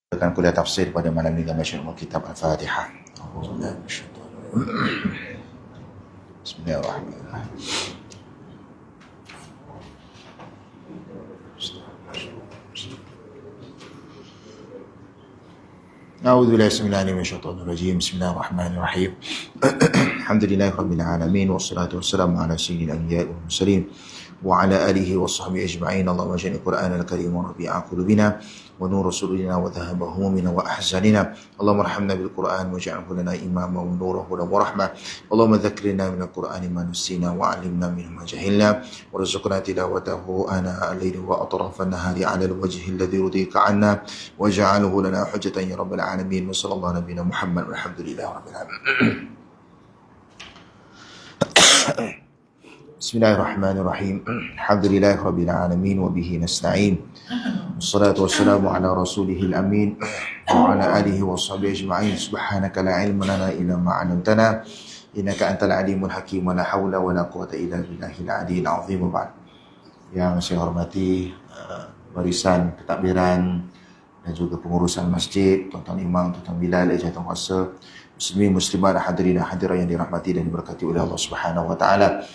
Akan kuliah tafsir pada malam ini dengan baca kitab Al-Fatihah. Bismillahirrahmanirrahim. أعوذ بالله السميع العليم من الشيطان الرجيم. بسم الله الرحمن الرحيم. الحمد لله رب العالمين والصلاة والسلام على سيد الأنبياء والمرسلين وعلى آله وصحبه أجمعين. اللهم اجعل القرآن الكريم ربيع قلوبنا ونور صدورنا وذهب همومنا وأحزاننا. اللهم ارحمنا بالقرآن واجعله لنا إماما ونورا ورحمة. اللهم ذكرنا من القرآن ما نسينا وعلمنا منه ما جهلنا وارزقنا تلاوته آناء الليل وأطراف النهار على الوجه الذي يرضيك عنا واجعله لنا حجة يا رب العالمين. وصلى الله على نبينا محمد والحمد لله رب العالمين. بسم الله الرحمن الرحيم. الحمد لله رب العالمين وبه نستعين والصلاة والسلام على رسوله الأمين وعلى آله وصحبه أجمعين. سبحانك لا علم لنا إلا ما علمتنا إنك أنت العليم الحكيم ولا حول ولا قوة إلا بالله العلي العظيم. وبعد. Yang saya hormati barisan ketakbiran dan juga pengurusan masjid, tuan-tuan imam, tuan-tuan bilal, ijazah kuasa, muslimin muslimat, hadirin dan hadirat yang dirahmati dan diberkati oleh Allah Subhanahu wa taala.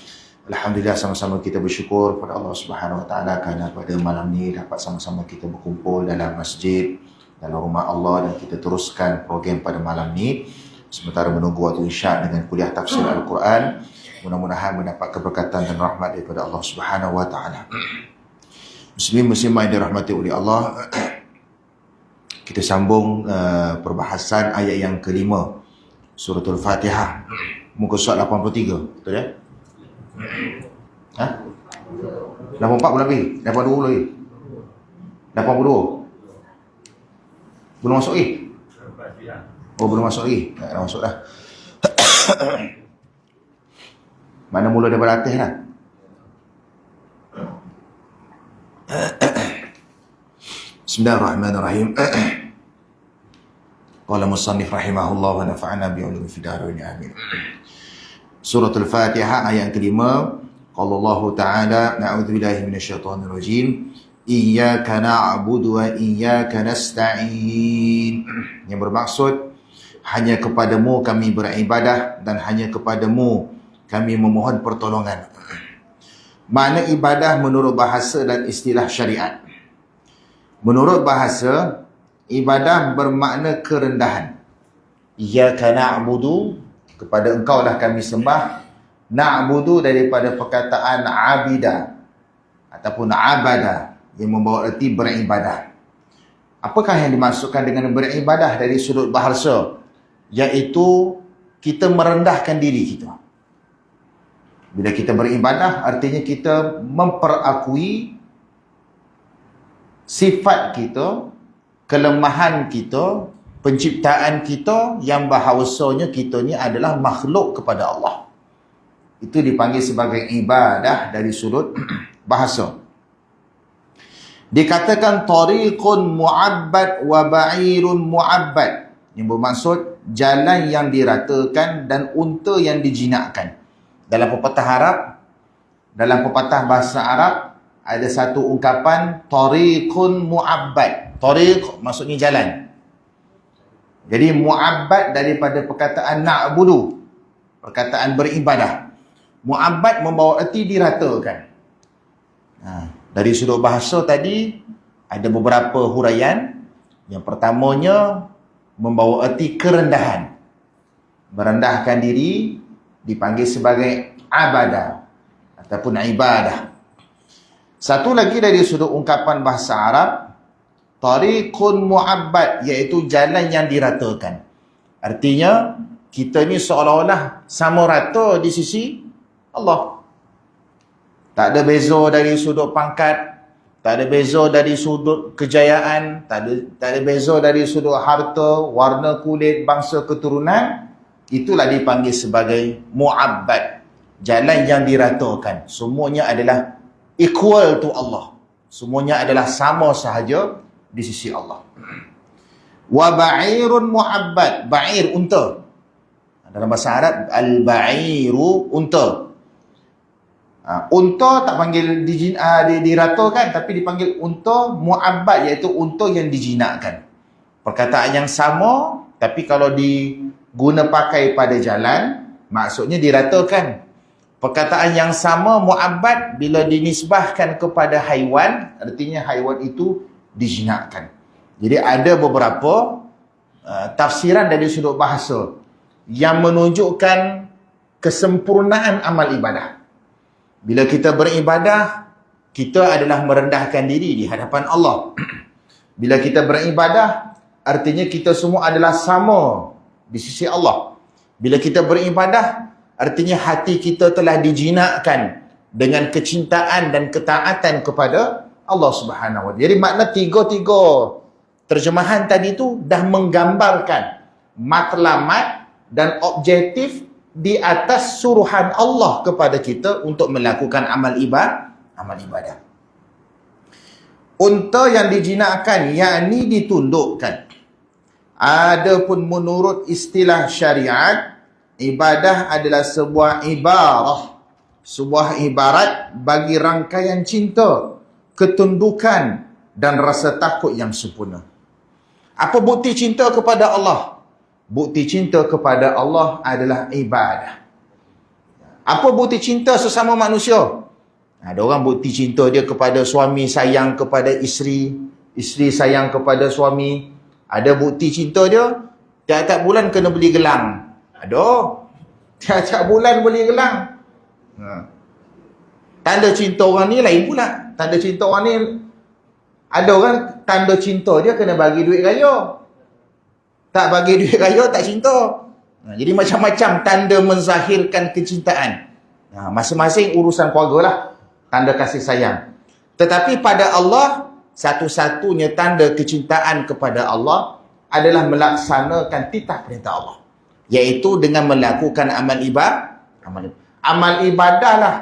Alhamdulillah, sama-sama kita bersyukur kepada Allah Subhanahu wa taala kerana pada malam ni dapat sama-sama kita berkumpul dalam masjid, dalam rumah Allah, dan kita teruskan program pada malam ni sementara menunggu waktu isyak dengan kuliah tafsir Al-Quran. Mudah-mudahan mendapat keberkatan dan rahmat daripada Allah Subhanahu wa taala. Muslimin muslimat yang dirahmati oleh Allah, kita sambung perbahasan ayat yang kelima suratul Fatihah, muka surat 83, betul ya? 84 pun lebih, 82 lagi, 82 belum masuk lagi. Oh, belum masuk lagi, dah masuk dah. Mana mula daripada atas lah. Bismillahirrahmanirrahim. Qala musannif rahimahullah wa nafa'ana bi'ulumi fid dharain amin. Suratul Fatihah ayat kelima. Qala Allah Ta'ala, na'udzubillahi minasyaitonir rajim. Iyyaka na'budu wa iyyaka nasta'in. Yang bermaksud, hanya kepadamu kami beribadah dan hanya kepadamu kami memohon pertolongan. Makna ibadah menurut bahasa dan istilah syariat. Menurut bahasa, ibadah bermakna kerendahan. Iyyaka na'budu, kepada engkau lah kami sembah. Na'budu daripada perkataan abida ataupun abada yang membawa erti beribadah. Apakah yang dimaksudkan dengan beribadah dari sudut bahasa? Iaitu kita merendahkan diri kita. Bila kita beribadah, artinya kita memperakui sifat kita, kelemahan kita, penciptaan kita yang bahawasanya kita ni adalah makhluk kepada Allah. Itu dipanggil sebagai ibadah dari sudut bahasa. Dikatakan tariqun mu'abbad wa ba'irun mu'abbad, yang bermaksud jalan yang diratakan dan unta yang dijinakkan. Dalam pepatah Arab, dalam pepatah bahasa Arab, ada satu ungkapan tariqun mu'abbad. Tariq maksudnya jalan. Jadi mu'abbad daripada perkataan na'budu, perkataan beribadah. Mu'abbad membawa erti diratakan. Dari sudut bahasa tadi ada beberapa huraian. Yang pertamanya membawa erti kerendahan. Merendahkan diri dipanggil sebagai abadah ataupun ibadah. Satu lagi dari sudut ungkapan bahasa Arab, tariqun mu'abbad, iaitu jalan yang diratakan. Artinya kita ni seolah-olah sama rata di sisi Allah. Tak ada beza dari sudut pangkat, tak ada beza dari sudut kejayaan, tak ada beza dari sudut harta, warna kulit, bangsa keturunan. Itulah dipanggil sebagai mu'abbad, jalan yang diratakan. Semuanya adalah equal to Allah. Semuanya adalah sama sahaja di sisi Allah. Wa ba'irun mu'abbad, ba'ir unta. Dalam bahasa Arab, al-ba'iru unta. Unta tak panggil diratakan, tapi dipanggil unta mu'abbad, iaitu unta yang dijinakkan. Perkataan yang sama, tapi kalau diguna pakai pada jalan, maksudnya diratakan. Perkataan yang sama mu'abbad bila dinisbahkan kepada haiwan, artinya haiwan itu dijinakkan. Jadi ada beberapa tafsiran dari sudut bahasa yang menunjukkan kesempurnaan amal ibadah. Bila kita beribadah, kita adalah merendahkan diri di hadapan Allah. Bila kita beribadah, artinya kita semua adalah sama di sisi Allah. Bila kita beribadah, artinya hati kita telah dijinakkan dengan kecintaan dan ketaatan kepada Allah Subhanahu Wa Taala. Jadi makna tiga-tiga terjemahan tadi tu dah menggambarkan matlamat dan objektif di atas suruhan Allah kepada kita untuk melakukan amal ibadah. Unta yang dijinakkan, yakni ditundukkan. Adapun menurut istilah syariat, ibadah adalah sebuah ibarat bagi rangkaian cinta, ketundukan dan rasa takut yang sempurna. Apa bukti cinta kepada Allah? Bukti cinta kepada Allah adalah ibadah. Apa bukti cinta sesama manusia? Ada orang bukti cinta dia kepada suami sayang kepada isteri, isteri sayang kepada suami. Ada bukti cinta dia, tiap-tiap bulan kena beli gelang. Ada. Tiap-tiap bulan beli gelang. Tanda cinta orang ni lain pula. Tanda cinta orang ni, ada orang tanda cinta dia kena bagi duit raya. Tak bagi duit raya, tak cinta. Jadi macam-macam tanda menzahirkan kecintaan. Masing-masing urusan keluarga lah. Tanda kasih sayang. Tetapi pada Allah, satu-satunya tanda kecintaan kepada Allah adalah melaksanakan titah perintah Allah. Iaitu dengan melakukan amal ibadah. Amal ibadah lah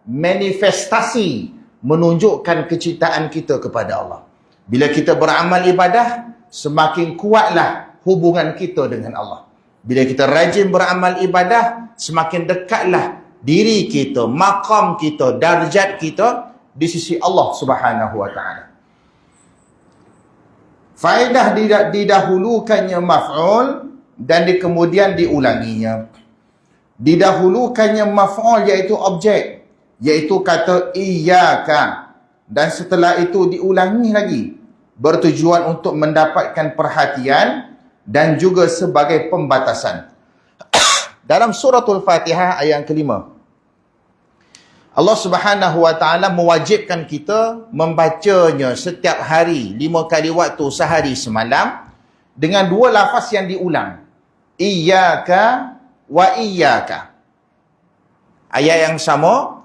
manifestasi menunjukkan kecintaan kita kepada Allah. Bila kita beramal ibadah, semakin kuatlah hubungan kita dengan Allah. Bila kita rajin beramal ibadah, semakin dekatlah diri kita, maqam kita, darjat kita di sisi Allah Subhanahu Wa Taala. Faedah didahulukannya maf'ul dan kemudian diulanginya. Didahulukannya maf'ul iaitu objek, iaitu kata iyyaka, dan setelah itu diulangi lagi, bertujuan untuk mendapatkan perhatian dan juga sebagai pembatasan. Dalam suratul Fatihah ayat kelima, Allah Subhanahu Wa Taala mewajibkan kita membacanya setiap hari 5 kali waktu sehari semalam dengan 2 lafaz yang diulang. Iyyaka wa iyyaka. Ayat yang sama,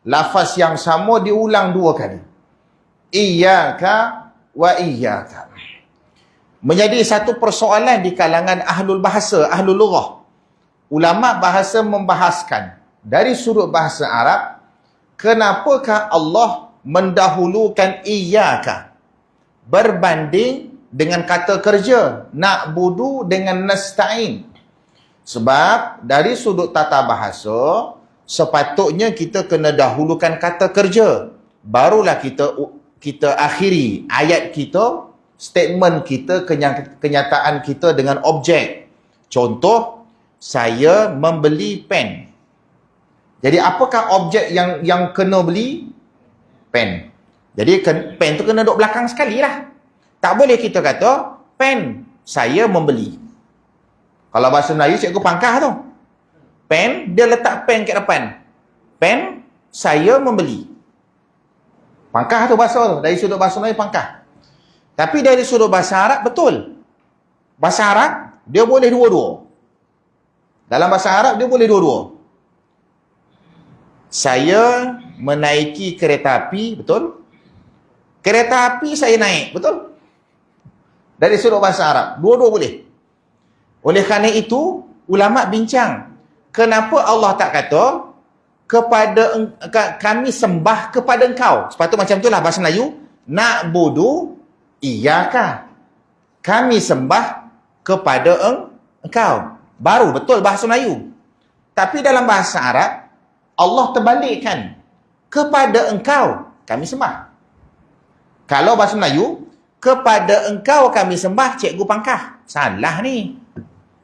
lafaz yang sama diulang 2 kali. Iyyaka wa iyyaka. Menjadi satu persoalan di kalangan ahlul bahasa, ahlul lughah. Ulama bahasa membahaskan dari sudut bahasa Arab, kenapakah Allah mendahulukan iyyaka berbanding dengan kata kerja na'budu dengan nasta'in? Sebab dari sudut tata bahasa, sepatutnya kita kena dahulukan kata kerja, barulah kita akhiri ayat kita, statement kita, kenyataan kita dengan objek. Contoh, saya membeli pen. Jadi apakah objek yang kena beli? Pen. Jadi pen tu kena duduk belakang sekali lah. Tak boleh kita kata pen saya membeli. Kalau bahasa Melayu cikgu pangkah tu. Pen, dia letak pen kat depan. Pen saya membeli. Pangkah tu bahasa tu. Dari sudut bahasa Melayu pangkah. Tapi dari sudut bahasa Arab betul. Bahasa Arab dia boleh dua-dua. Dalam bahasa Arab dia boleh dua-dua. Saya menaiki kereta api, betul? Kereta api saya naik, betul? Dari sudut bahasa Arab, dua-dua boleh. Oleh kerana itu, ulama bincang, kenapa Allah tak kata kami sembah kepada engkau? Sepatutnya macam itulah bahasa Melayu, na'budu iyyaka. Kami sembah kepada engkau. Baru betul bahasa Melayu. Tapi dalam bahasa Arab, Allah terbalikkan. Kepada engkau kami sembah. Kalau bahasa Melayu, kepada engkau kami sembah, cikgu pangkah. Salah ni.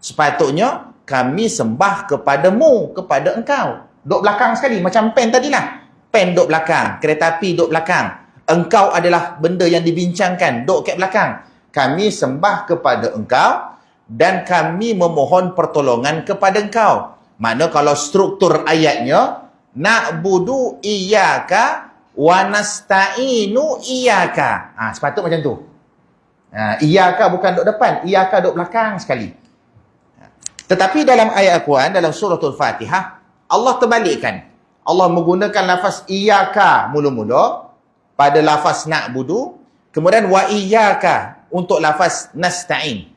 Sepatutnya kami sembah kepadamu, kepada engkau. Duk belakang sekali, macam pen tadilah. Pen duk belakang, kereta api duk belakang. Engkau adalah benda yang dibincangkan, duk kat belakang. Kami sembah kepada engkau dan kami memohon pertolongan kepada engkau. Mana kalau struktur ayatnya, na'budu iyyaka wa nasta'inu iyyaka. Sepatut macam tu. Iyyaka bukan duk depan, iyyaka duk belakang sekali. Tetapi dalam ayat Al-Quran, dalam suratul Fatihah, Allah terbalikkan. Allah menggunakan lafaz iyyaka mula-mula pada lafaz na'budu, kemudian wa iyyaka untuk lafaz nasta'in.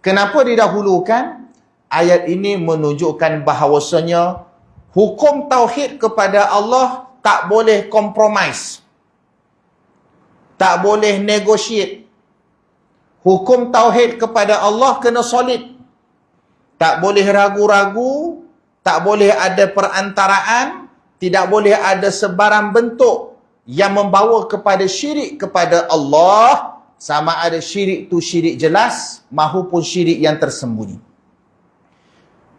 Kenapa didahulukan? Ayat ini menunjukkan bahawasanya hukum tauhid kepada Allah tak boleh compromise. Tak boleh negotiate. Hukum tauhid kepada Allah kena solid. Tak boleh ragu-ragu, tak boleh ada perantaraan, tidak boleh ada sebarang bentuk yang membawa kepada syirik kepada Allah, sama ada syirik tu syirik jelas mahupun syirik yang tersembunyi.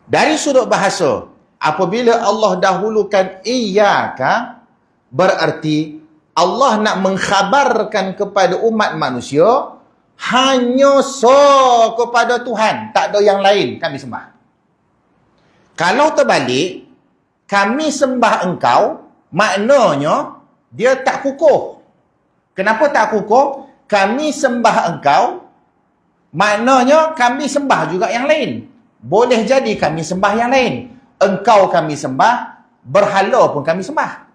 Dari sudut bahasa, apabila Allah dahulukan iyyaka, berarti Allah nak mengkhabarkan kepada umat manusia hanya kepada Tuhan, tak ada yang lain kami sembah. Kalau terbalik, kami sembah engkau, maknanya dia tak kukuh. Kenapa tak kukuh? Kami sembah engkau, maknanya kami sembah juga yang lain. Boleh jadi kami sembah yang lain. Engkau kami sembah, berhala pun kami sembah.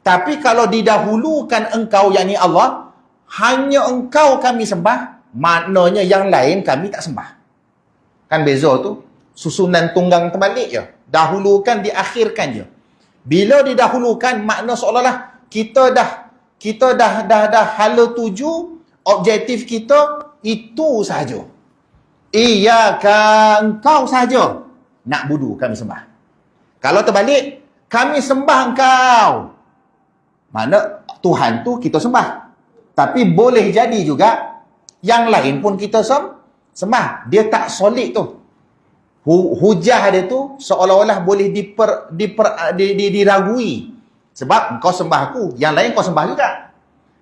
Tapi kalau didahulukan engkau, yakni Allah, hanya engkau kami sembah, maknanya yang lain kami tak sembah. Kan beza tu. Susunan tunggang terbalik je. Dahulukan, diakhirkan je. Bila didahulukan, makna seolah-olah kita dah hala tuju, objektif kita itu sahaja. Iyyaka, engkau sahaja nak budu kami sembah. Kalau terbalik, kami sembah engkau, mana Tuhan tu kita sembah. Tapi boleh jadi juga yang lain pun kita sembah. Dia tak solid tu. Hujah dia tu seolah-olah boleh diragui. Sebab engkau sembah aku, yang lain kau sembah juga.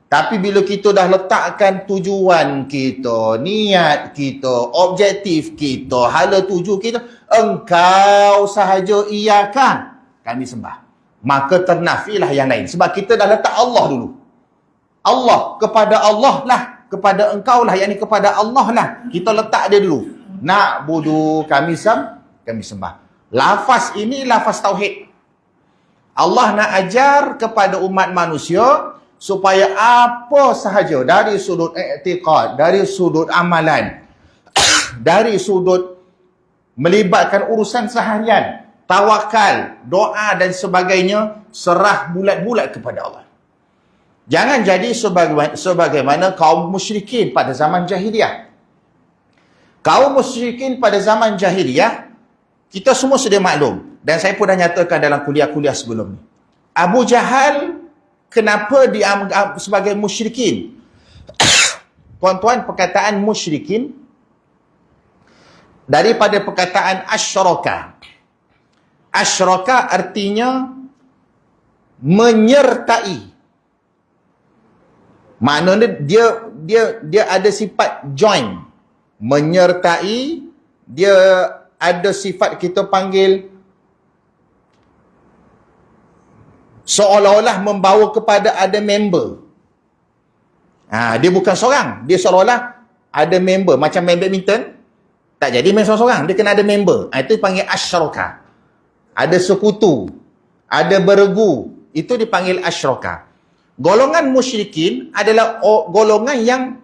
Tapi bila kita dah letakkan tujuan kita, niat kita, objektif kita, hala tuju kita, engkau sahaja iyyaka kami sembah, maka ternafilah yang lain. Sebab kita dah letak Allah dulu. Allah, kepada Allah lah, kepada engkau lah, yakni kepada Allah lah. Kita letak dia dulu. Nak budu kami sembah. Lafaz ini lafaz tauhid. Allah nak ajar kepada umat manusia supaya apa sahaja dari sudut i'tiqad, dari sudut amalan, dari sudut melibatkan urusan seharian, tawakal, doa dan sebagainya, serah bulat-bulat kepada Allah. Jangan jadi sebagaimana kaum musyrikin pada zaman jahiliyah. Kaum musyrikin pada zaman jahiliyah, kita semua sudah maklum, dan saya pun dah nyatakan dalam kuliah-kuliah sebelum ni. Abu Jahal kenapa dianggap sebagai musyrikin? Tuan-tuan, perkataan musyrikin daripada perkataan asyraka. Asyraka artinya menyertai. Maknanya dia ada sifat join, menyertai. Dia ada sifat kita panggil seolah-olah membawa kepada ada member. Dia bukan seorang, dia seolah-olah ada member. Macam main badminton, tak jadi main seorang-seorang, dia kena ada member. Itu dipanggil asyraka. Ada sekutu, ada beregu, itu dipanggil asyraka. Golongan musyrikin adalah golongan yang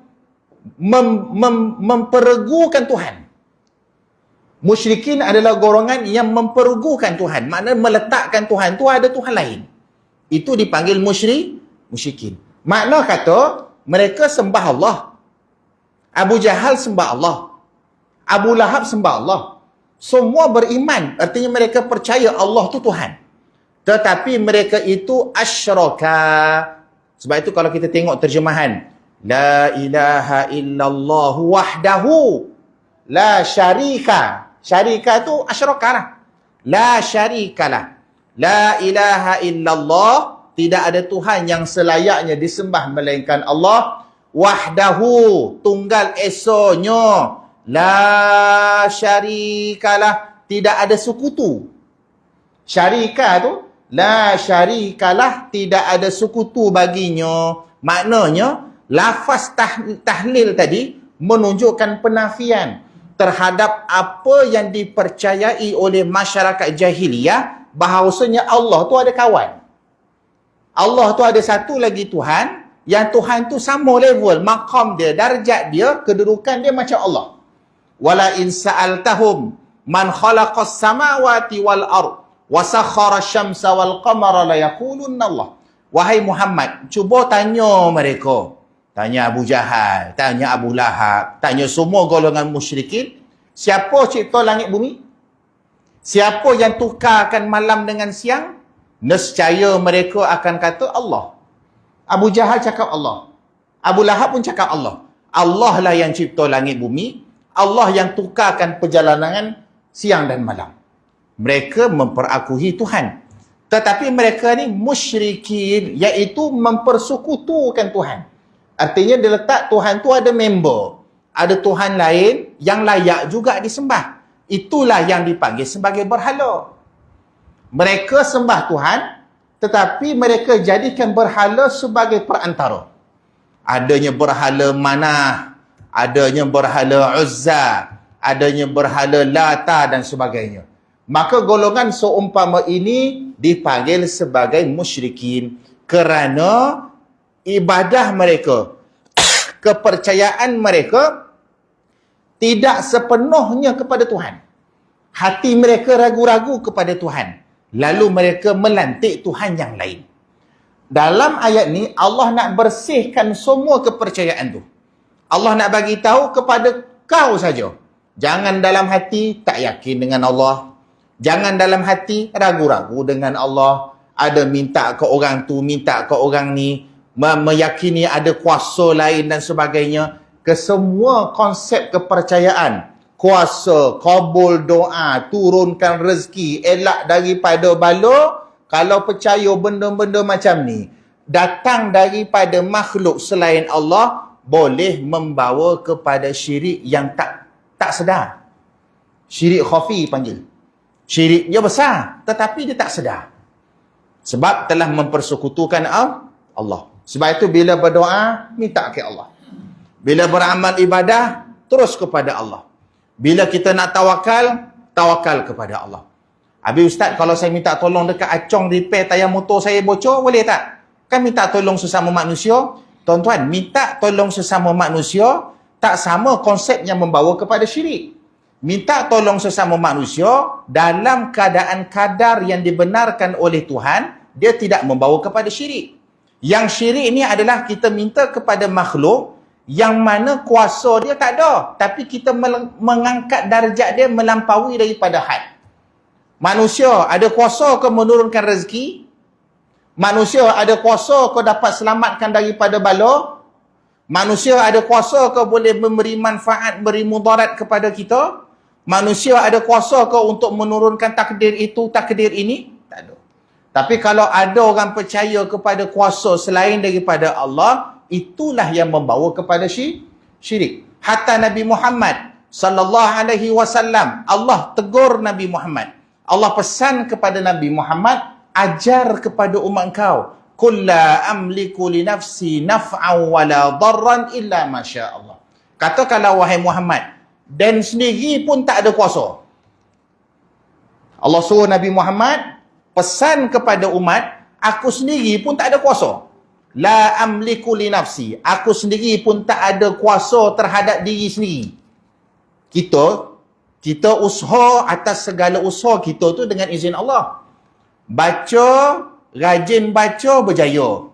memperegukan Tuhan. Musyrikin adalah golongan yang memperegukan Tuhan. Maknanya meletakkan Tuhan tu ada Tuhan lain. Itu dipanggil musyrikin. Makna kata, mereka sembah Allah. Abu Jahal sembah Allah. Abu Lahab sembah Allah. Semua beriman. Artinya mereka percaya Allah tu Tuhan. Tetapi mereka itu asyraka. Sebab itu kalau kita tengok terjemahan La ilaha illallah wahdahu la syarika. Syarika tu asyraka lah. La syarikalah. La ilaha illallah, tidak ada Tuhan yang selayaknya disembah melainkan Allah. Wahdahu, tunggal esonyo. La syarikalah, tidak ada sekutu. Syarika tu, la syarikalah, tidak ada sekutu baginya. Maknanya, lafaz tahlil tadi menunjukkan penafian terhadap apa yang dipercayai oleh masyarakat jahiliyah, bahawasanya Allah tu ada kawan. Allah tu ada satu lagi Tuhan, yang Tuhan tu sama level, maqam dia, darjat dia, kedudukan dia macam Allah. Wala in sa'altahum man khalaqas samawati wal ard wa sakhara asy-syamsa wal qamara la yaqulunna Allah. Wahai Muhammad, cuba tanya mereka. Tanya Abu Jahal, tanya Abu Lahab, tanya semua golongan musyrikin, siapa cipta langit bumi? Siapa yang tukarkan malam dengan siang? Nescaya mereka akan kata Allah. Abu Jahal cakap Allah. Abu Lahab pun cakap Allah. Allah lah yang cipta langit bumi. Allah yang tukarkan perjalanan siang dan malam. Mereka memperakui Tuhan. Tetapi mereka ni musyrikin, iaitu mempersekutukan Tuhan. Artinya dia letak Tuhan tu ada member. Ada Tuhan lain yang layak juga disembah. Itulah yang dipanggil sebagai berhala. Mereka sembah Tuhan, tetapi mereka jadikan berhala sebagai perantara. Adanya berhala Manah, adanya berhala Uzza, adanya berhala Lata dan sebagainya. Maka golongan seumpama ini dipanggil sebagai musyrikin kerana ibadah mereka, kepercayaan mereka tidak sepenuhnya kepada Tuhan. Hati mereka ragu-ragu kepada Tuhan. Lalu mereka melantik Tuhan yang lain. Dalam ayat ni Allah nak bersihkan semua kepercayaan tu. Allah nak bagi tahu kepada kau saja. Jangan dalam hati tak yakin dengan Allah. Jangan dalam hati ragu-ragu dengan Allah. Ada minta ke orang tu, minta ke orang ni, meyakini ada kuasa lain dan sebagainya. Kesemua konsep kepercayaan, kuasa, kabul doa, turunkan rezeki, elak daripada bala, kalau percaya benda-benda macam ni datang daripada makhluk selain Allah, boleh membawa kepada syirik yang tak sedar. Syirik khafi panggil. Syirik dia besar, tetapi dia tak sedar. Sebab telah mempersekutukan Allah. Sebab itu bila berdoa, minta ke Allah. Bila beramal ibadah, terus kepada Allah. Bila kita nak tawakal, tawakal kepada Allah. Habis Ustaz, kalau saya minta tolong dekat Acong repair tayar motor saya bocor, boleh tak? Kan minta tolong sesama manusia. Tuan-tuan, minta tolong sesama manusia tak sama konsep yang membawa kepada syirik. Minta tolong sesama manusia dalam keadaan kadar yang dibenarkan oleh Tuhan, dia tidak membawa kepada syirik. Yang syirik ni adalah kita minta kepada makhluk yang mana kuasa dia tak ada, tapi kita mengangkat darjat dia melampaui daripada had. Manusia ada kuasa ke menurunkan rezeki? Manusia ada kuasa ke dapat selamatkan daripada bala? Manusia ada kuasa ke boleh memberi manfaat, beri mudarat kepada kita? Manusia ada kuasa ke untuk menurunkan takdir itu, takdir ini? Tak ada. Tapi kalau ada orang percaya kepada kuasa selain daripada Allah, itulah yang membawa kepada syirik. Hatta Nabi Muhammad sallallahu alaihi wasallam, Allah tegur Nabi Muhammad. Allah pesan kepada Nabi Muhammad, ajar kepada umat kau, qul la amliku li nafsi naf'an wala darran illa ma syaa Allah. Katakanlah wahai Muhammad, dan sendiri pun tak ada kuasa. Allah suruh Nabi Muhammad pesan kepada umat, aku sendiri pun tak ada kuasa. La amliku li nafsi, aku sendiri pun tak ada kuasa terhadap diri sendiri. Kita usaha atas segala usaha kita tu dengan izin Allah. Baca, rajin baca, berjaya.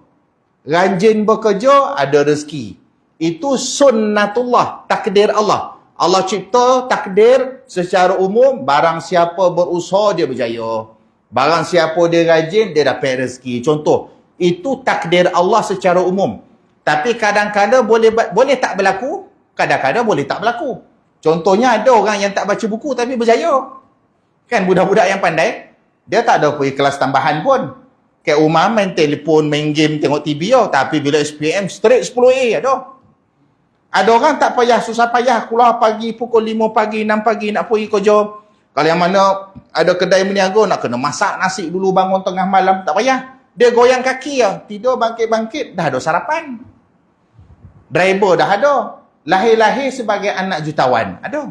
Rajin bekerja, ada rezeki. Itu sunnatullah, takdir Allah. Allah cipta takdir secara umum, barang siapa berusaha dia berjaya. Barang siapa dia rajin, dia dapat rezeki. Contoh, itu takdir Allah secara umum. Tapi kadang-kadang boleh tak berlaku, kadang-kadang boleh tak berlaku. Contohnya ada orang yang tak baca buku tapi berjaya. Kan budak-budak yang pandai, dia tak ada pergi kelas tambahan pun. Kayak rumah main telefon, main game, tengok TV tapi bila SPM straight 10A ada. Ada orang tak payah, susah payah keluar pagi pukul 5 pagi, 6 pagi nak pergi kerja. Kalau yang mana ada kedai meniaga nak kena masak nasi dulu bangun tengah malam, tak payah. Dia goyang kaki tidur bangkit-bangkit dah ada sarapan. Driver dah ada. Lahir-lahir sebagai anak jutawan. Ada.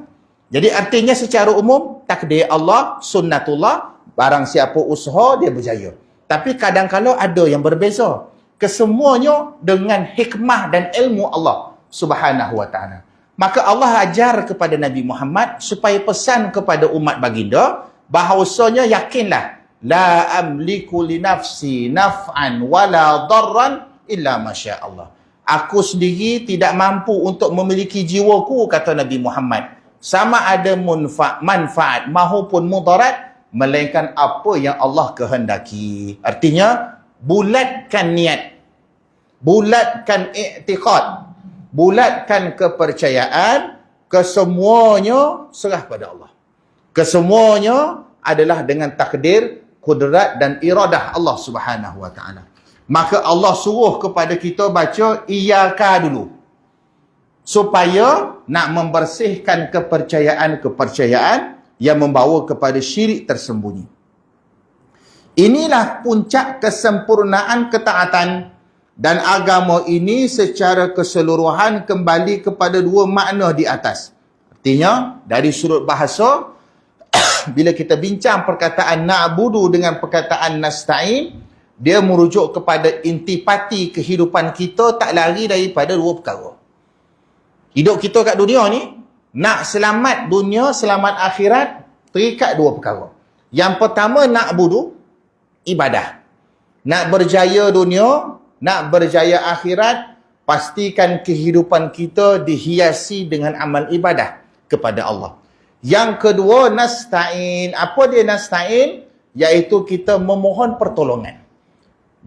Jadi artinya secara umum, takdir Allah, sunnatullah, barang siapa usaha, dia berjaya. Tapi kadang-kadang ada yang berbeza. Kesemuanya dengan hikmah dan ilmu Allah subhanahu wa ta'ala. Maka Allah ajar kepada Nabi Muhammad supaya pesan kepada umat baginda, bahawasanya yakinlah, la amliku li nafsi naf'an wala darran illa masya Allah. Aku sendiri tidak mampu untuk memiliki jiwaku, kata Nabi Muhammad, sama ada manfaat maupun mudarat, melainkan apa yang Allah kehendaki. Artinya, bulatkan niat, bulatkan i'tiqad, bulatkan kepercayaan, kesemuanya serah pada Allah. Kesemuanya adalah dengan takdir, kudrat dan iradah Allah subhanahu wa ta'ala. Maka Allah suruh kepada kita baca iyyaka dulu, supaya nak membersihkan kepercayaan-kepercayaan yang membawa kepada syirik tersembunyi. Inilah puncak kesempurnaan ketaatan, dan agama ini secara keseluruhan kembali kepada dua makna di atas. Artinya, dari sudut bahasa, bila kita bincang perkataan na'budu dengan perkataan nasta'in, dia merujuk kepada intipati kehidupan kita tak lari daripada dua perkara. Hidup kita kat dunia ni, nak selamat dunia, selamat akhirat, terikat dua perkara. Yang pertama, nak budu, ibadah. Nak berjaya dunia, nak berjaya akhirat, pastikan kehidupan kita dihiasi dengan amal ibadah kepada Allah. Yang kedua, nasta'in. Apa dia nasta'in? Iaitu kita memohon pertolongan.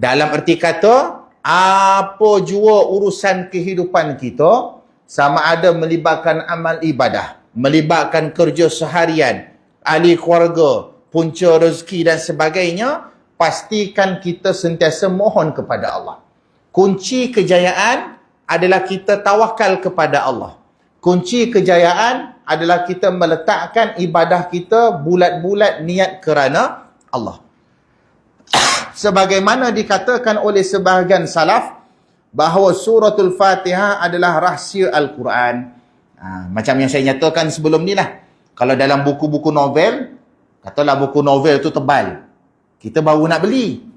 Dalam erti kata, apa jua urusan kehidupan kita, sama ada melibatkan amal ibadah, melibatkan kerja seharian, ahli keluarga, punca rezeki dan sebagainya, pastikan kita sentiasa mohon kepada Allah. Kunci kejayaan adalah kita tawakal kepada Allah. Kunci kejayaan adalah kita meletakkan ibadah kita bulat-bulat niat kerana Allah. Sebagaimana dikatakan oleh sebahagian salaf, bahawa suratul Fatihah adalah rahsia Al-Quran. Macam yang saya nyatakan sebelum ni lah. Kalau dalam buku-buku novel, katalah buku novel tu tebal, kita baru nak beli.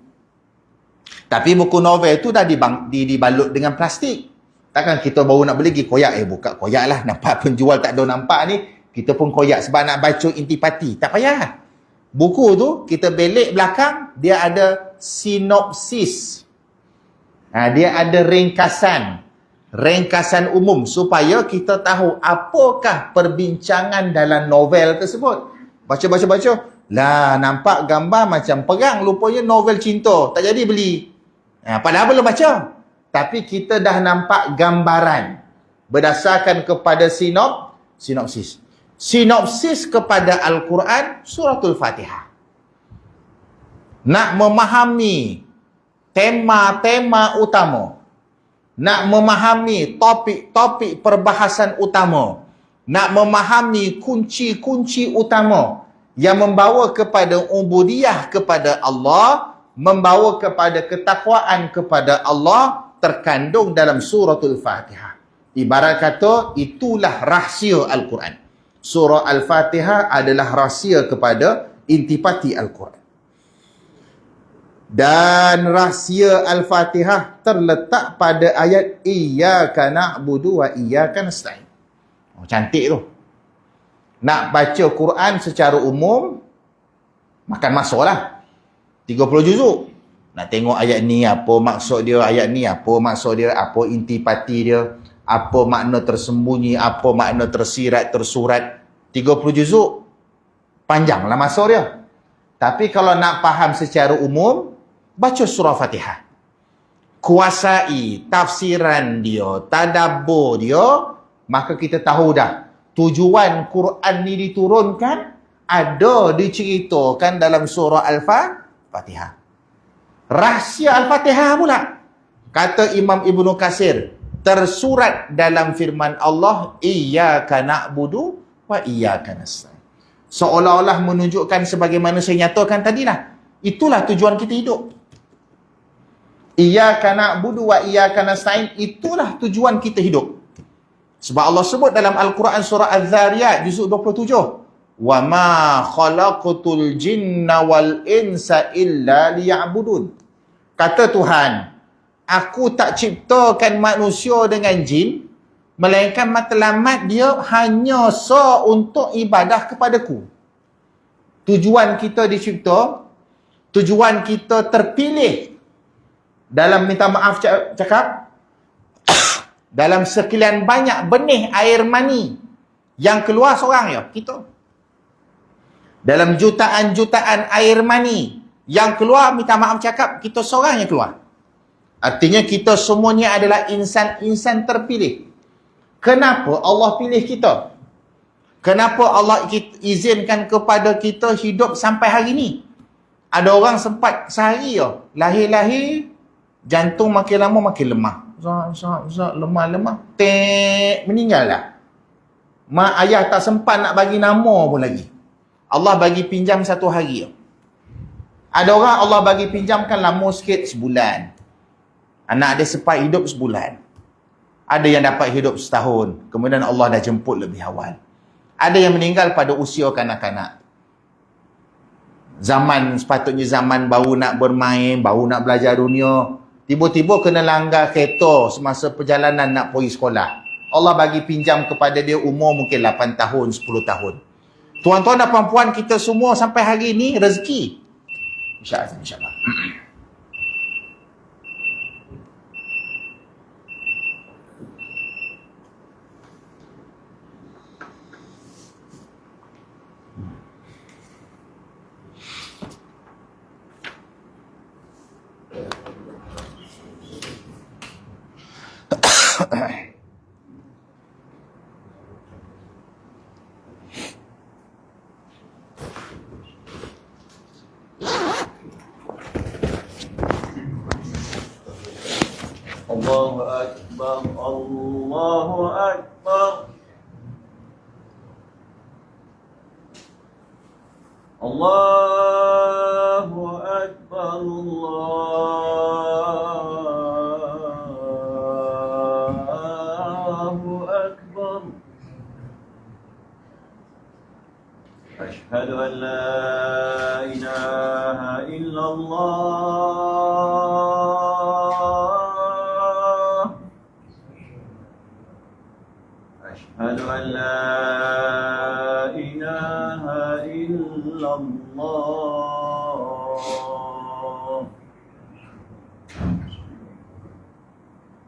Tapi buku novel tu dah dibalut dengan plastik. Takkan kita baru nak beli, pergi koyak. Buka koyak lah. Nampak penjual tak ada nampak ni, kita pun koyak sebab nak baca intipati. Tak payah. Buku tu, kita belik belakang, dia ada sinopsis. Dia ada ringkasan umum supaya kita tahu apakah perbincangan dalam novel tersebut. Baca. Lah, nampak gambar macam perang, lupanya novel cinta. Tak jadi beli. Padahal belum baca. Tapi kita dah nampak gambaran berdasarkan kepada sinopsis. Sinopsis kepada Al-Quran, suratul Fatihah. Nak memahami tema-tema utama, nak memahami topik-topik perbahasan utama, nak memahami kunci-kunci utama yang membawa kepada ubudiyah kepada Allah, membawa kepada ketakwaan kepada Allah, terkandung dalam suratul Fatihah. Ibarat kata, itulah rahsia Al-Quran. Surah Al-Fatihah adalah rahsia kepada intipati Al-Quran. Dan rahsia Al-Fatihah terletak pada ayat iyyaka na'budu wa iyyaka nasta'in. Cantik tu. Nak baca Quran secara umum, makan masa lah. 30 juzuk. Nak tengok ayat ni, apa maksud dia, ayat ni, apa maksud dia, apa intipati dia, apa makna tersembunyi, apa makna tersirat, tersurat. 30 juzuk. Panjanglah masa dia. Tapi kalau nak faham secara umum, baca surah Fatihah. kuasai tafsiran dia, tadabbur dia, maka kita tahu dah tujuan Quran ni diturunkan ada diceritakan dalam surah Al-Fatihah. Rahsia Al-Fatihah pula, kata Imam Ibnu Katsir, tersurat dalam firman Allah, iyyaka na'budu wa iyyaka nasta'in. Seolah-olah menunjukkan sebagaimana saya nyatakan tadilah, itulah tujuan kita hidup. Iyyaka na'budu wa iyyaka nasta'in, itulah tujuan kita hidup. Sebab Allah sebut dalam Al-Quran surah Az-Zariyat juzuk 27, wa ma khalaqtul jinna wal insa illa liya'budun. Kata Tuhan, aku tak ciptakan manusia dengan jin, melainkan matlamat dia hanya untuk ibadah kepadaku. Tujuan kita dicipta, tujuan kita terpilih dalam, minta maaf cakap, dalam sekian banyak benih air mani yang keluar seorang ya, kita. Dalam jutaan-jutaan air mani yang keluar, minta maaf cakap, kita seorang yang keluar. Artinya kita semuanya adalah insan-insan terpilih. Kenapa Allah pilih kita? Kenapa Allah izinkan kepada kita hidup sampai hari ni? Ada orang sempat sehari ya, lahir-lahir, jantung makin lama makin lemah. Lemah. Meninggal dah. Mak ayah tak sempat nak bagi nama pun lagi. Allah bagi pinjam 1 hari. Ada orang Allah bagi pinjamkan lama sikit, sebulan. Anak dia sempat hidup sebulan. Ada yang dapat hidup setahun, kemudian Allah dah jemput lebih awal. Ada yang meninggal pada usia kanak-kanak. Zaman, sepatutnya zaman baru nak bermain, baru nak belajar dunia, tiba-tiba kena langgar kereta semasa perjalanan nak pergi sekolah. Allah bagi pinjam kepada dia umur mungkin 8 tahun, 10 tahun. Tuan-tuan dan puan-puan, kita semua sampai hari ini rezeki. InsyaAllah. Allahu Akbar, Allahu Akbar. Allahu Akbar, Allahu Akbar. Ashhadu an la ilaha illallah. Ashhadu an la ilaha illallah.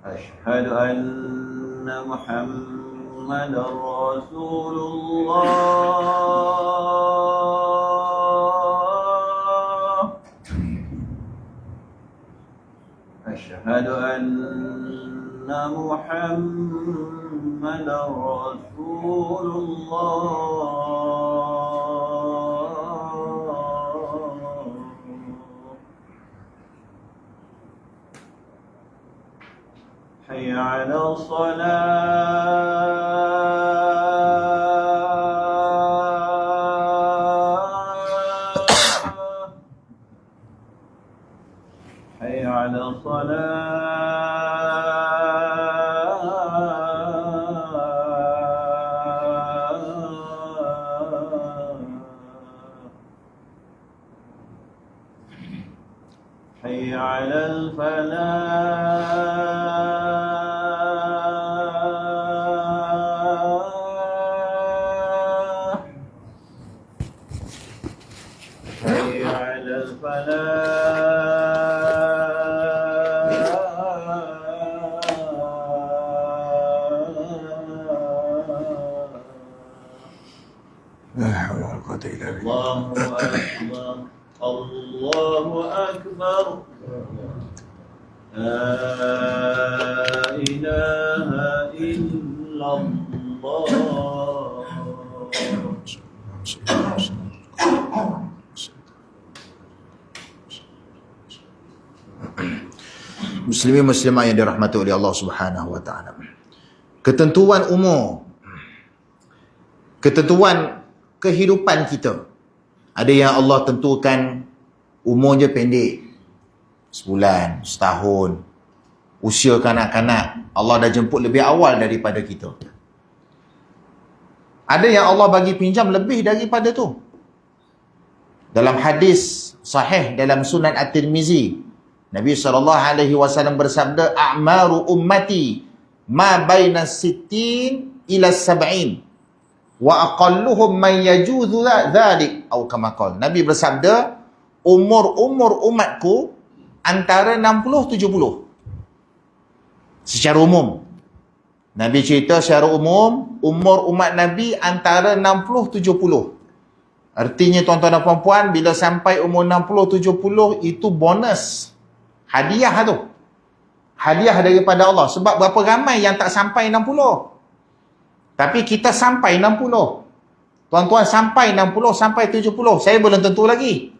Ashhadu anna Muhammadar Rasulullah. Ashhadu anna Muhammadar Rasulullah. Hayya 'ala shalah. Hayya 'ala حي على الفلاح حي على La haula wala quwwata illa billah. Allahu Akbar, Allahu Akbar. لا إله إلا الله. Muslimin muslimah yang dirahmati oleh Allah Subhanahu wa taala. Ketentuan umur, ketentuan kehidupan kita. Ada yang Allah tentukan umurnya pendek, sebulan, setahun. Usia kanak-kanak Allah dah jemput lebih awal daripada kita. Ada yang Allah bagi pinjam lebih daripada tu. Dalam hadis sahih dalam Sunan At-Tirmizi, Nabi SAW bersabda, a'maru ummati ma baina sittin ila sab'in wa aqalluhum man yajuzu dhalik, atau kama qala. Nabi bersabda, umur umatku antara 60-70. Secara umum. Nabi cerita secara umum, umur umat Nabi antara 60-70. Artinya tuan-tuan dan puan-puan, bila sampai umur 60-70 itu bonus. Hadiah tu. Hadiah daripada Allah. Sebab berapa ramai yang tak sampai 60. Tapi kita sampai 60. Tuan-tuan sampai 60, sampai 70. Saya belum tentu lagi.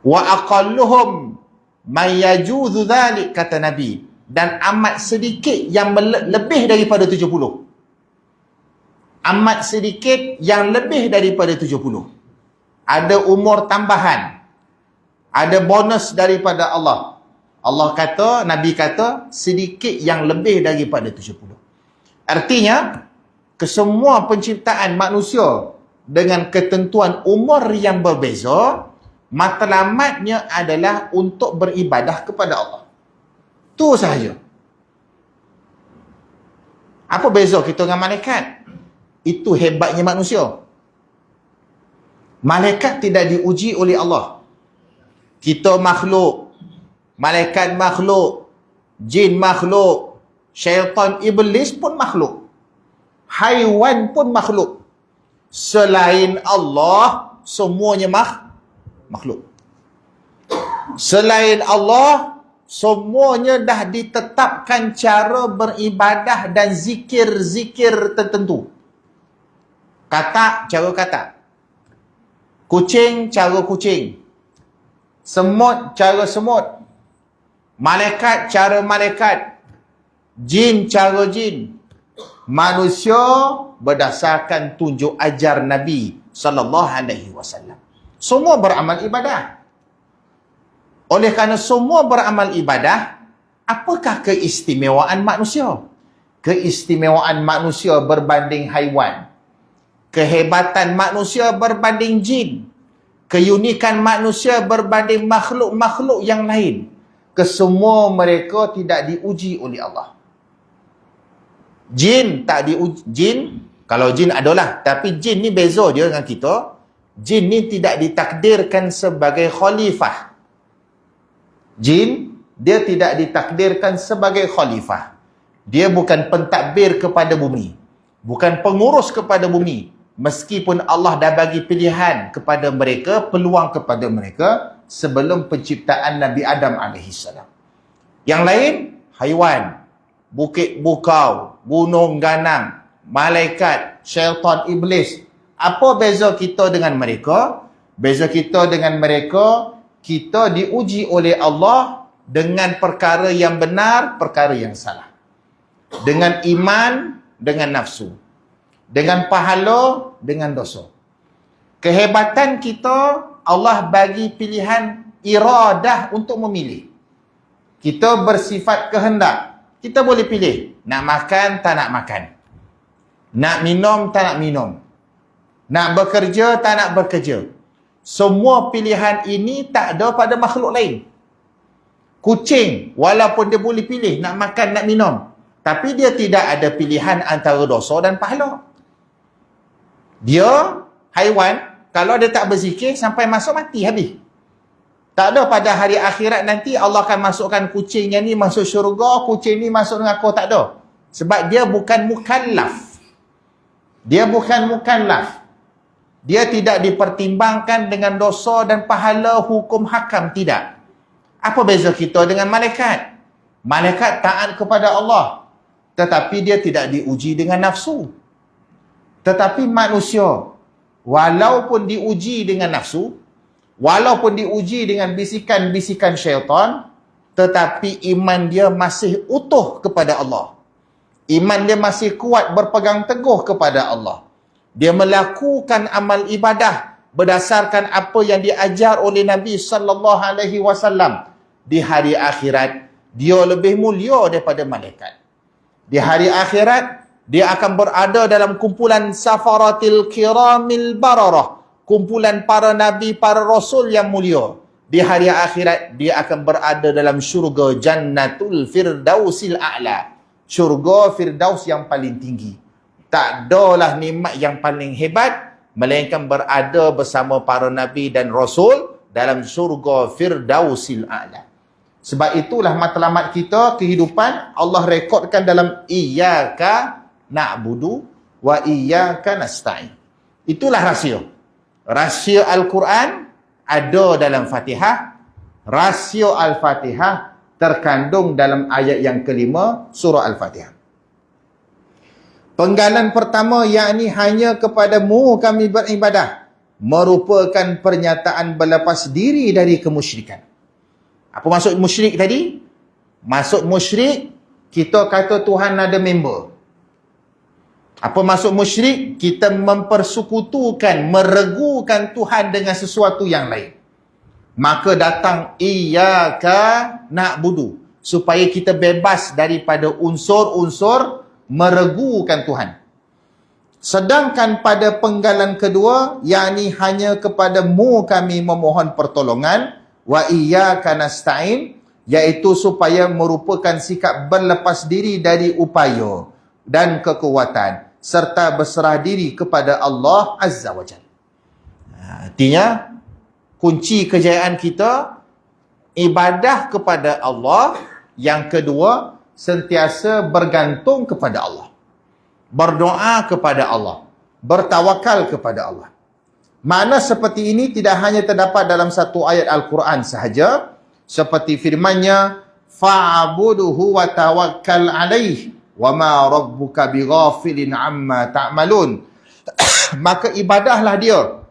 Wa aqalluhum man yajuzu dhalik, kata Nabi. Dan amat sedikit yang lebih daripada 70. Amat sedikit yang lebih daripada 70. Ada umur tambahan. Ada bonus daripada Allah. Allah kata, Nabi kata, sedikit yang lebih daripada 70. Artinya, kesemua penciptaan manusia dengan ketentuan umur yang berbeza, matlamatnya adalah untuk beribadah kepada Allah. Tu sahaja. Apa beza kita dengan malaikat? Itu hebatnya manusia. Malaikat tidak diuji oleh Allah. Kita makhluk, malaikat makhluk, jin makhluk, syaitan iblis pun makhluk, haiwan pun makhluk. Selain Allah, semuanya makhluk. Selain Allah, semuanya dah ditetapkan cara beribadah dan zikir-zikir tertentu. Katak, cara katak. Kucing, cara kucing. Semut, cara semut. Malaikat, cara malaikat. Jin, cara jin. Manusia berdasarkan tunjuk ajar Nabi SAW. Semua beramal ibadah. Oleh kerana semua beramal ibadah, apakah keistimewaan manusia? Keistimewaan manusia berbanding haiwan. Kehebatan manusia berbanding jin. Keunikan manusia berbanding makhluk-makhluk yang lain. Kesemua mereka tidak diuji oleh Allah. Jin tak diuji. Kalau jin adalah, tapi jin ni beza dia dengan kita. Jin ni tidak ditakdirkan sebagai khalifah. Jin, dia tidak ditakdirkan sebagai khalifah. Dia bukan pentadbir kepada bumi. Bukan pengurus kepada bumi. Meskipun Allah dah bagi pilihan kepada mereka, peluang kepada mereka sebelum penciptaan Nabi Adam AS. Yang lain, haiwan, bukit bukau, gunung ganang, malaikat, syaitan iblis. Apa beza kita dengan mereka? Beza kita dengan mereka, kita diuji oleh Allah dengan perkara yang benar, perkara yang salah. Dengan iman, dengan nafsu. Dengan pahala, dengan dosa. Kehebatan kita, Allah bagi pilihan iradah untuk memilih. Kita bersifat kehendak. Kita boleh pilih. Nak makan, tak nak makan. Nak minum, tak nak minum. Nak bekerja, tak nak bekerja. Semua pilihan ini tak ada pada makhluk lain. Kucing, walaupun dia boleh pilih nak makan, nak minum, tapi dia tidak ada pilihan antara dosa dan pahala. Dia, haiwan, kalau dia tak berzikir, sampai masuk mati habis. Tak ada pada hari akhirat nanti Allah akan masukkan kucing yang ni masuk syurga, kucing ni masuk neraka, tak ada. Sebab dia bukan mukallaf. Dia bukan mukallaf. Dia tidak dipertimbangkan dengan dosa dan pahala hukum hakam, tidak. Apa beza kita dengan malaikat? Malaikat taat kepada Allah, tetapi dia tidak diuji dengan nafsu. Tetapi manusia, walaupun diuji dengan nafsu, walaupun diuji dengan bisikan-bisikan syaitan, tetapi iman dia masih utuh kepada Allah. Iman dia masih kuat, berpegang teguh kepada Allah. Dia melakukan amal ibadah berdasarkan apa yang diajar oleh Nabi sallallahu alaihi wasallam. Di hari akhirat, dia lebih mulia daripada malaikat. Di hari akhirat, dia akan berada dalam kumpulan safaratil kiramil bararah, kumpulan para nabi, para rasul yang mulia. Di hari akhirat, dia akan berada dalam syurga Jannatul Firdausil A'la, syurga Firdaus yang paling tinggi. Tak adalah nikmat yang paling hebat melainkan berada bersama para nabi dan rasul dalam syurga Firdausil A'la. Sebab itulah matlamat kita, kehidupan Allah rekodkan dalam iyyaka na'budu wa iyyaka nasta'in. Itulah rahsia. Rahsia Al-Quran ada dalam Fatihah. Rahsia Al-Fatihah terkandung dalam ayat yang kelima surah Al-Fatihah. Penggalan pertama, yakni hanya kepadamu kami beribadah, merupakan pernyataan berlepas diri dari kemusyrikan. Apa maksud musyrik tadi? Maksud musyrik, kita kata Tuhan ada member. Apa maksud musyrik? Kita mempersekutukan, meregukan Tuhan dengan sesuatu yang lain. Maka datang iyyaka na'budu, supaya kita bebas daripada unsur-unsur meregukan Tuhan. Sedangkan pada penggalan kedua, yakni hanya kepadamu kami memohon pertolongan, wa iyyaka nasta'in, iaitu supaya merupakan sikap berlepas diri dari upaya dan kekuatan, serta berserah diri kepada Allah Azza wa Jalla. Artinya, kunci kejayaan kita, ibadah kepada Allah. Yang kedua, sentiasa bergantung kepada Allah, berdoa kepada Allah, bertawakal kepada Allah. Makna seperti ini tidak hanya terdapat dalam satu ayat Al-Quran sahaja, seperti firman-Nya, fa'buduhu wa tawakkal alaih wa ma rabbuka bighafilin amma ta'malun. Maka ibadahlah dia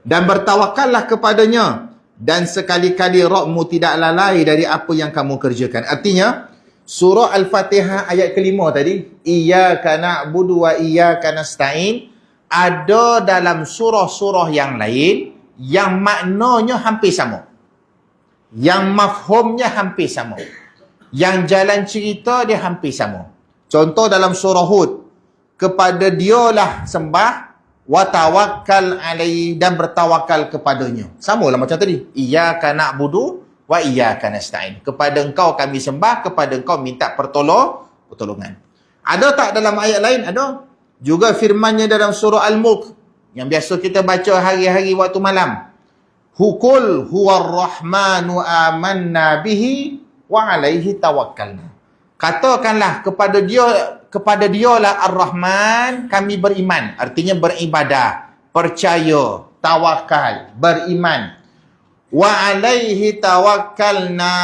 dan bertawakallah kepadanya, dan sekali-kali Rabbmu tidak lalai dari apa yang kamu kerjakan. Artinya, surah Al-Fatihah ayat kelima tadi, iyyaka na'budu wa iyyaka nasta'in, ada dalam surah-surah yang lain yang maknanya hampir sama, yang mafhumnya hampir sama, yang jalan cerita dia hampir sama. Contoh dalam surah Hud, kepada dialah sembah, wa tawakkal alaihi, dan bertawakal kepadanya. Sama lah macam tadi, iyyaka na'budu wa iyyaka nasta'in, kepada engkau kami sembah, kepada engkau minta pertolongan. Ada tak dalam ayat lain? Ada. Juga firman-Nya dalam surah Al-Mulk yang biasa kita baca hari-hari waktu malam. Hukul huwar rahmanu amanna bihi wa alaihi tawakkalna. Katakanlah kepada dialah Ar-Rahman kami beriman. Artinya beribadah, percaya, tawakal, beriman. Wa alaihi tawakkalna,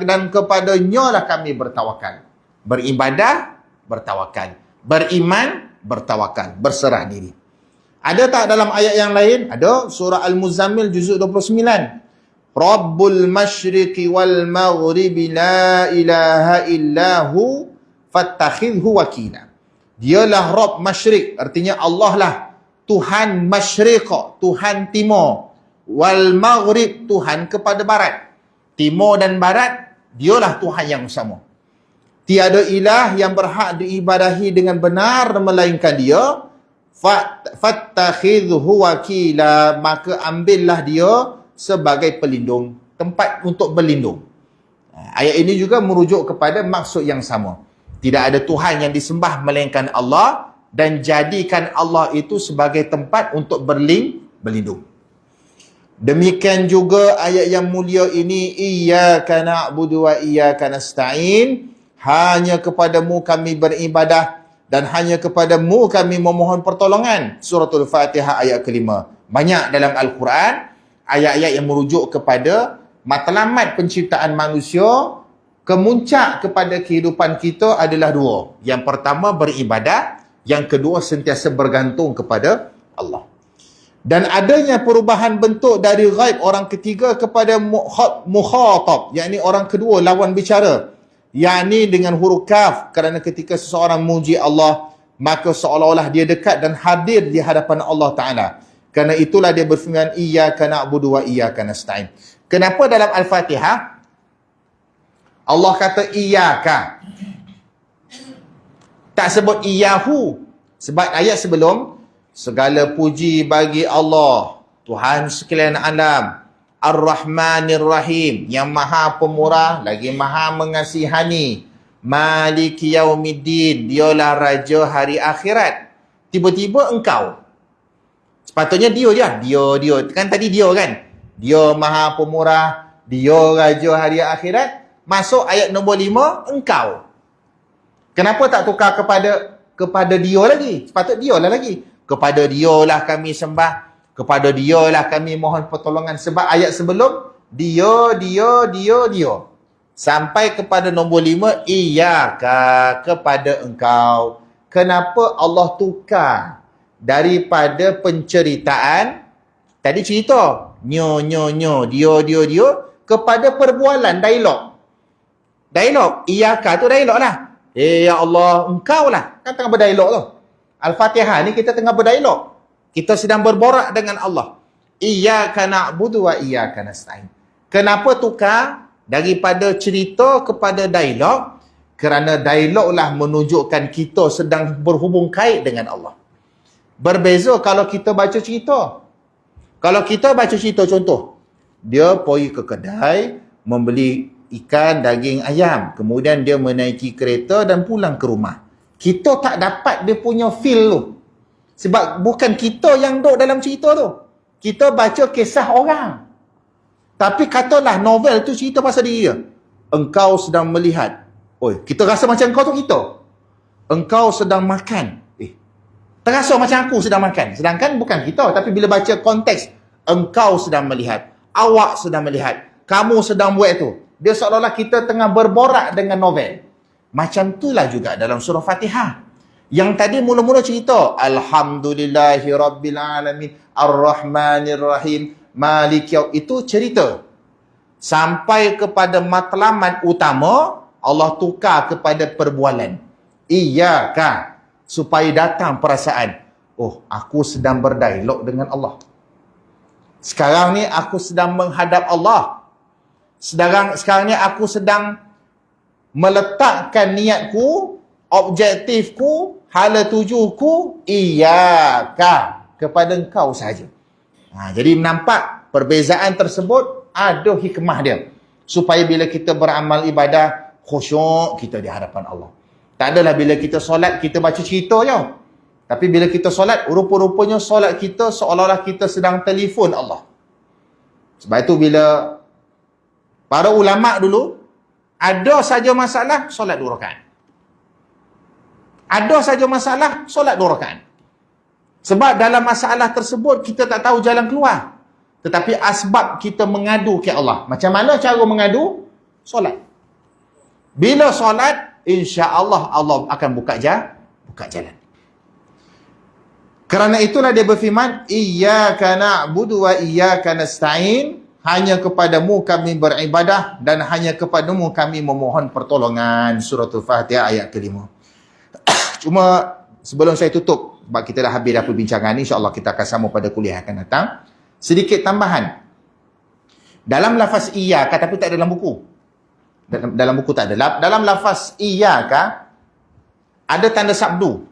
dan kepadanya lah kami bertawakal. Beribadah, bertawakal. Beriman, bertawakal, berserah diri. Ada tak dalam ayat yang lain? Ada. Surah Al-Muzammil juzuk 29. Rabbul masyriqi wal maghribi la ilaha illahu fattakhidhu wakila. Dialah Rabb masyriq, artinya Allah lah Tuhan masyriq, Tuhan timur. Wal maghrib, Tuhan kepada barat. Timur dan barat, dialah Tuhan yang sama. Tiada ilah yang berhak diibadahi dengan benar melainkan dia. Fattakhidhu wakila, maka ambillah dia sebagai pelindung, tempat untuk berlindung. Ayat ini juga merujuk kepada maksud yang sama. Tidak ada Tuhan yang disembah melainkan Allah, dan jadikan Allah itu sebagai tempat untuk berlindung. Demikian juga ayat yang mulia ini, iyyaka na'budu wa iyyaka nasta'in, hanya kepadamu kami beribadah dan hanya kepadamu kami memohon pertolongan. Suratul Fatihah ayat kelima. Banyak dalam Al-Quran ayat-ayat yang merujuk kepada matlamat penciptaan manusia, kemuncak kepada kehidupan kita adalah dua. Yang pertama beribadat, yang kedua sentiasa bergantung kepada Allah. Dan adanya perubahan bentuk dari ghaib orang ketiga kepada mukhatab, yakni orang kedua, lawan bicara, yakni dengan huruf kaf, kerana ketika seseorang muji Allah, maka seolah-olah dia dekat dan hadir di hadapan Allah Ta'ala. Kerana itulah dia berfirman, iyyaka na'budu wa iyyaka nasta'in. Kenapa dalam Al-Fatihah Allah kata iyyaka, tak sebut iyyahu? Sebab ayat sebelum, segala puji bagi Allah, Tuhan sekalian alam, Ar-Rahmanir Rahim, yang maha pemurah lagi maha mengasihani, Maliki Yaumiddin, dialah raja hari akhirat. Tiba-tiba engkau, sepatutnya dia. Kan tadi dia kan? Dia maha pemurah, dia raja hari akhirat. Masuk ayat nombor 5, engkau. Kenapa tak tukar kepada dia lagi? Sepatut dia lah lagi. Kepada dialah kami sembah, kepada dialah kami mohon pertolongan. Sebab ayat sebelum, dia. Sampai kepada nombor 5, iyyaka, kepada engkau. Kenapa Allah tukar daripada penceritaan, tadi cerita, nyo, dia, kepada perbualan, dialog, iyyaka tu dialog lah. Ya Allah, engkau lah. Kan tengah berdialog tu. Al-Fatihah ni kita tengah berdialog. Kita sedang berborak dengan Allah. Iyyaka na'budu wa iyyaka nasta'in. Kenapa tukar daripada cerita kepada dialog? Kerana dialoglah menunjukkan kita sedang berhubung kait dengan Allah. Berbeza kalau kita baca cerita. Kalau kita baca cerita, contoh, dia pergi ke kedai, membeli ikan, daging, ayam. Kemudian dia menaiki kereta dan pulang ke rumah. Kita tak dapat dia punya feel tu. Sebab bukan kita yang duduk dalam cerita tu. Kita baca kisah orang. Tapi katalah novel tu cerita pasal diri dia. Engkau sedang melihat. Oi, kita rasa macam kau tu kita. Engkau sedang makan. Terasa macam aku sedang makan. Sedangkan bukan kita. Tapi bila baca konteks, engkau sedang melihat. Awak sedang melihat. Kamu sedang buat tu. Dia seolah-olah kita tengah berborak dengan novel. Macam itulah juga dalam surah Fatihah. Yang tadi mula-mula cerita, Alhamdulillahi Rabbil Alamin, Ar-Rahmanir Rahim, Maliki Yaum, itu cerita. Sampai kepada matlamat utama, Allah tukar kepada perbualan. Iyyaka, supaya datang perasaan, oh, aku sedang berdialog dengan Allah. Sekarang ni aku sedang menghadap Allah. Sekarang ni aku sedang meletakkan niatku, objektifku, hala tujuku, iyyaka, kepada engkau sahaja. Jadi nampak perbezaan tersebut ada hikmah dia. Supaya bila kita beramal ibadah, khusyuk kita di hadapan Allah. Tak adalah bila kita solat, kita baca cerita je. Tapi bila kita solat, rupa-rupanya solat kita seolah-olah kita sedang telefon Allah. Sebab itu bila para ulama' dulu, ada saja masalah, solat 2 rakaat. Ada saja masalah, solat 2 rakaat. Sebab dalam masalah tersebut, kita tak tahu jalan keluar. Tetapi asbab kita mengadu ke Allah. Macam mana cara mengadu? Solat. Bila solat, insya-Allah Allah akan buka jalan. Kerana itulah dia berfirman, iyyaka na'budu wa iyyaka nasta'in. Hanya kepadamu kami beribadah dan hanya kepadamu kami memohon pertolongan. Suratul Fatihah ayat ke-5. Cuma sebelum saya tutup, sebab kita dah habis dah perbincangan ni, insya-Allah kita akan sambung pada kuliah akan datang. Sedikit tambahan. Dalam lafaz iyyaka, tapi tak dalam buku. Dalam buku tak ada. Dalam lafaz iyyaka ada tanda sabdu.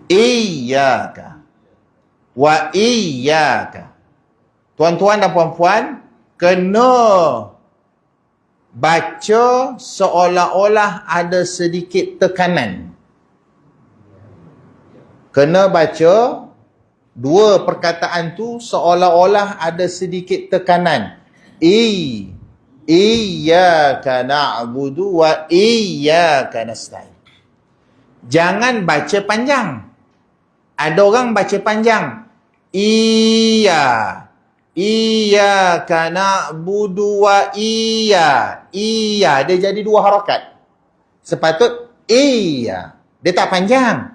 Iyyaka wa iyyaka. Tuan-tuan dan puan-puan, kena baca seolah-olah ada sedikit tekanan. Kena baca dua perkataan tu seolah-olah ada sedikit tekanan. Iyyaka na'budu wa iyyaka nasta'in. Jangan baca panjang. Ada orang baca panjang. Iyyaka na'budu wa iya. Iya, dia jadi 2 harakat. Sepatut iya. Dia tak panjang.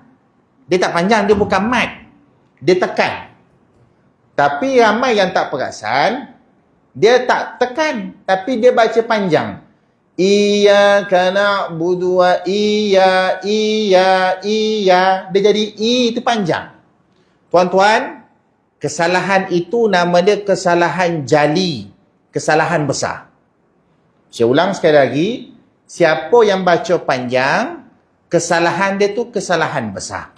Dia bukan mat. Dia tekan. Tapi ramai yang tak perasan, dia tak tekan, tapi dia baca panjang. Iyyaka na'budu wa iya. Dia jadi i itu panjang. Tuan-tuan, kesalahan itu nama dia kesalahan jali, kesalahan besar. Saya ulang sekali lagi, siapa yang baca panjang, kesalahan dia tu kesalahan besar.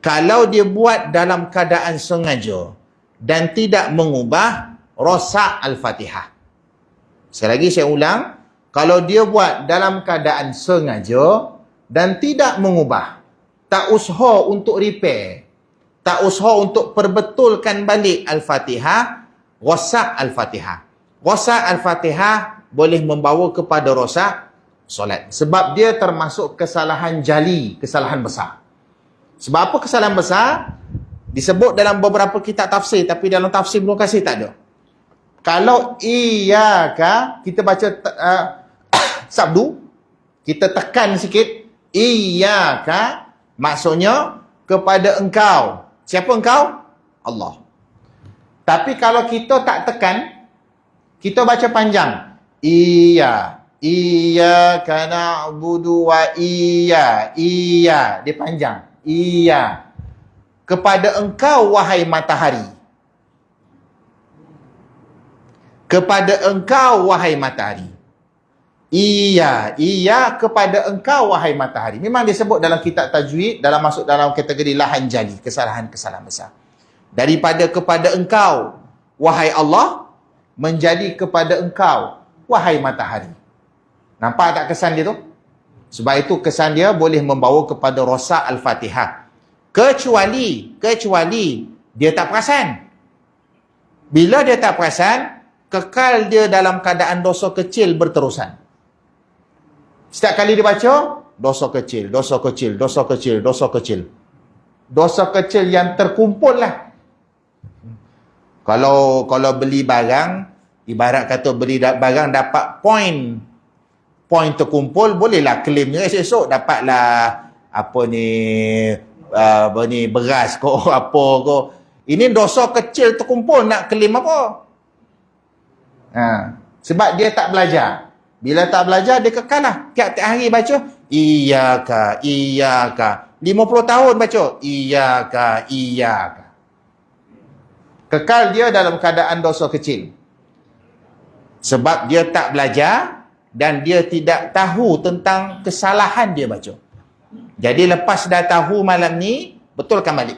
Kalau dia buat dalam keadaan sengaja dan tidak mengubah, rosak Al-Fatihah. Sekali lagi saya ulang, kalau dia buat dalam keadaan sengaja dan tidak mengubah, tak usaha untuk repair, tak usaha untuk perbetulkan balik Al-Fatihah, rosak Al-Fatihah. Rosak Al-Fatihah boleh membawa kepada rosak solat. Sebab dia termasuk kesalahan jali, kesalahan besar. Sebab apa kesalahan besar? Disebut dalam beberapa kitab tafsir, tapi dalam tafsir Ibnu Katsir tak ada. Kalau iyyaka, kita baca sabdu, kita tekan sikit, iyyaka, maksudnya kepada engkau. Siapa engkau? Allah. Tapi kalau kita tak tekan, kita baca panjang. Iyyaka na'budu wa iya. Dia panjang. Iya. Kepada engkau, wahai matahari. Kepada engkau, wahai matahari. Iya kepada engkau, wahai matahari. Memang disebut dalam kitab tajwid, masuk dalam kategori lahan jali, kesalahan-kesalahan besar. Daripada kepada engkau, wahai Allah, menjadi kepada engkau, wahai matahari. Nampak tak kesan dia tu? Sebab itu kesan dia boleh membawa kepada rosak Al-Fatihah. Kecuali dia tak perasan. Bila dia tak perasan, kekal dia dalam keadaan dosa kecil berterusan. Setiap kali dia baca, dosa kecil. Dosa kecil yang terkumpul lah. Kalau beli barang, ibarat kata beli barang dapat point terkumpul, bolehlah claimnya esok dapatlah beras ko apa ko. Ini dosa kecil terkumpul, nak claim apa? Sebab dia tak belajar. Bila tak belajar, dia kekal lah. Tiap hari baca, iyyaka. 50 tahun baca, iyyaka. Kekal dia dalam keadaan dosa kecil. Sebab dia tak belajar dan dia tidak tahu tentang kesalahan dia baca. Jadi lepas dah tahu malam ni, betulkan balik.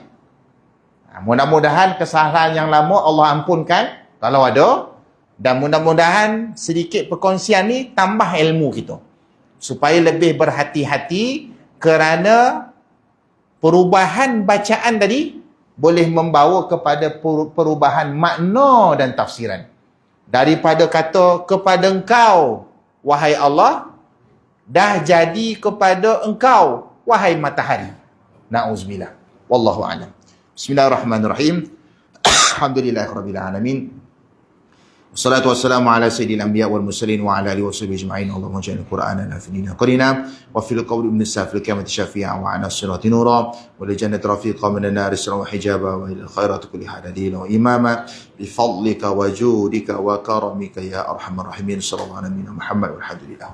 Mudah-mudahan kesalahan yang lama Allah ampunkan kalau ada. Dan mudah-mudahan sedikit perkongsian ni tambah ilmu kita. Supaya lebih berhati-hati kerana perubahan bacaan tadi boleh membawa kepada perubahan makna dan tafsiran. Daripada kata kepada engkau, wahai Allah, dah jadi kepada engkau, wahai matahari. Na'udzubillah. Wallahu a'lam. Bismillahirrahmanirrahim. Alhamdulillahirabbil alamin. Wassalatu wassalamu ala sayyidil anbiya wal mursalin wa ala alihi washabihi ajma'in. Allahumma ja'alna qur'anana fi dunya qarina wa fil qawli min as-safil qiyamati syafi'a wa 'ala as-sirati nura wa lil jannati rafiqa min an-nar sirran wa hijaba wa ila khairati kulli hadadina wa imama bi fadlika wa judika wa karamika ya arhamar rahimin. Sallallahu alaihi wa sallam Muhammad walhamdulillah.